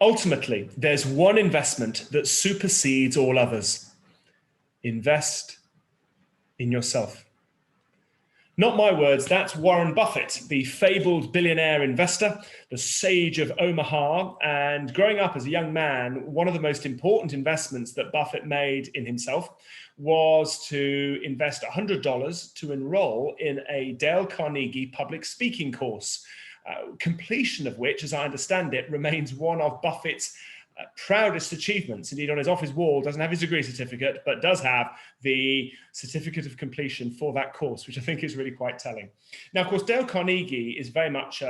Ultimately, there's one investment that supersedes all others. Invest in yourself. Not my words, that's Warren Buffett, the fabled billionaire investor, the sage of Omaha. And growing up as a young man, one of the most important investments that Buffett made in himself was to invest $100 to enroll in a Dale Carnegie public speaking course, completion of which, as I understand it, remains one of Buffett's proudest achievements. Indeed, on his office wall, doesn't have his degree certificate, but does have the certificate of completion for that course, which I think is really quite telling. Now, of course, Dale Carnegie is very much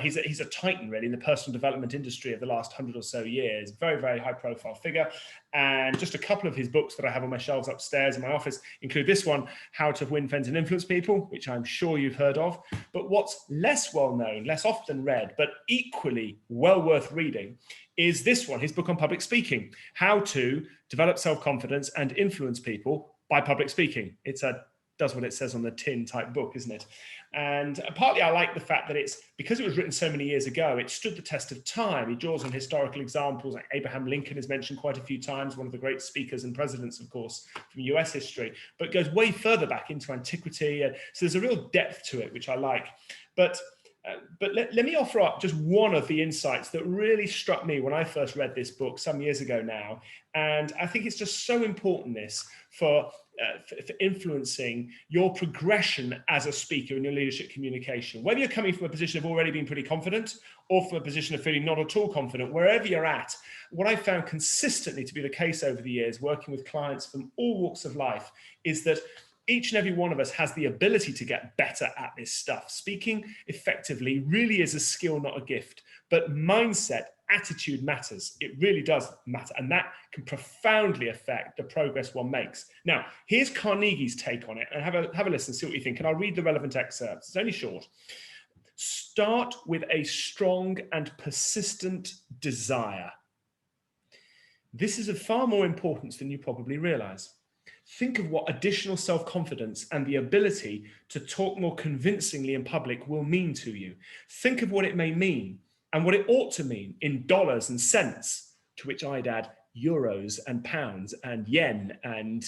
he's a titan really in the personal development industry of the last 100 or so years. Very, very high profile figure. And just a couple of his books that I have on my shelves upstairs in my office include this one, How to Win Friends and Influence People, which I'm sure you've heard of. But what's less well known, less often read, but equally well worth reading is this one, his book on public speaking, How to Develop Self-Confidence and Influence People by Public Speaking. It's does what it says on the tin type book, isn't it? And partly I like the fact that it's, because it was written so many years ago, it stood the test of time. He draws on historical examples, like Abraham Lincoln is mentioned quite a few times, one of the great speakers and presidents, of course, from US history, but goes way further back into antiquity. So there's a real depth to it, which I like. But let me offer up just one of the insights that really struck me when I first read this book some years ago now. And I think it's just so important, this, for influencing your progression as a speaker in your leadership communication. Whether you're coming from a position of already being pretty confident or from a position of feeling not at all confident, wherever you're at, what I found consistently to be the case over the years, working with clients from all walks of life, is that each and every one of us has the ability to get better at this stuff. Speaking effectively really is a skill, not a gift. But mindset, attitude matters. It really does matter. And that can profoundly affect the progress one makes. Now, here's Carnegie's take on it. And have a listen, see what you think. And I'll read the relevant excerpts. It's only short. Start with a strong and persistent desire. This is of far more importance than you probably realize. Think of what additional self-confidence and the ability to talk more convincingly in public will mean to you. Think of what it may mean and what it ought to mean in dollars and cents, to which I'd add euros and pounds and yen and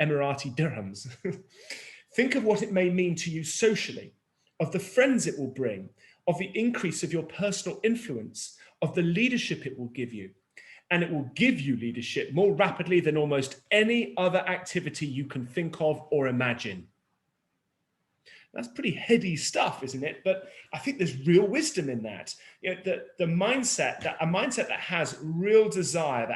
Emirati dirhams. Think of what it may mean to you socially, of the friends it will bring, of the increase of your personal influence, of the leadership it will give you. And it will give you leadership more rapidly than almost any other activity you can think of or imagine. That's pretty heady stuff, isn't it? But I think there's real wisdom in that. You know, a mindset that has real desire,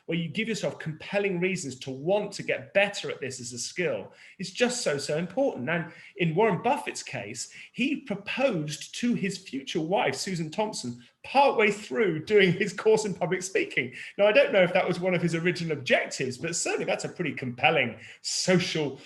where you give yourself compelling reasons to want to get better at this as a skill, is just so important. And in Warren Buffett's case, he proposed to his future wife, Susan Thompson, partway through doing his course in public speaking. Now, I don't know if that was one of his original objectives, but certainly that's a pretty compelling social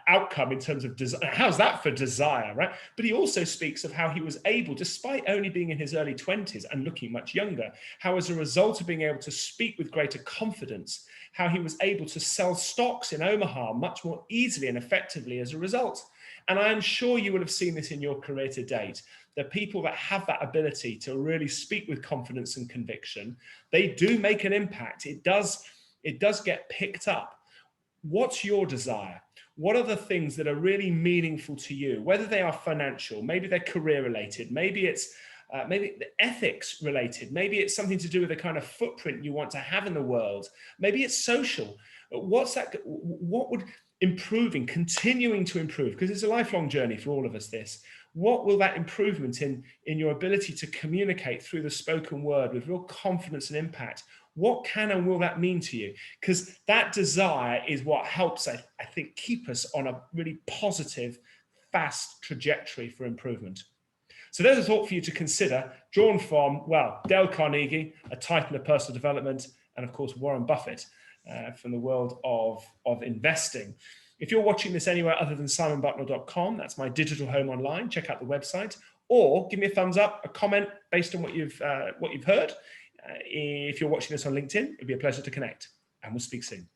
outcome in terms of desire. How's that for desire, right? But he also speaks of how he was able, despite only being in his early 20s and looking much younger, how as a result of being able to speak with greater confidence, how he was able to sell stocks in Omaha much more easily and effectively as a result. And I am sure you will have seen this in your career to date. The people that have that ability to really speak with confidence and conviction, they do make an impact. It does get picked up. What's your desire? What are the things that are really meaningful to you? Whether they are financial, maybe they're career related, maybe it's maybe ethics related, maybe it's something to do with the kind of footprint you want to have in the world, maybe it's social. What's that? What would continuing to improve, because it's a lifelong journey for all of us, this. What will that improvement in your ability to communicate through the spoken word with real confidence and impact, what can and will that mean to you? Because that desire is what helps, I think, keep us on a really positive, fast trajectory for improvement. So there's a thought for you to consider, drawn from, well, Dale Carnegie, a titan of personal development, and of course, Warren Buffett from the world of investing. If you're watching this anywhere other than simonbucknell.com, that's my digital home online, check out the website, or give me a thumbs up, a comment based on what you've heard. If you're watching this on LinkedIn, it'd be a pleasure to connect, and we'll speak soon.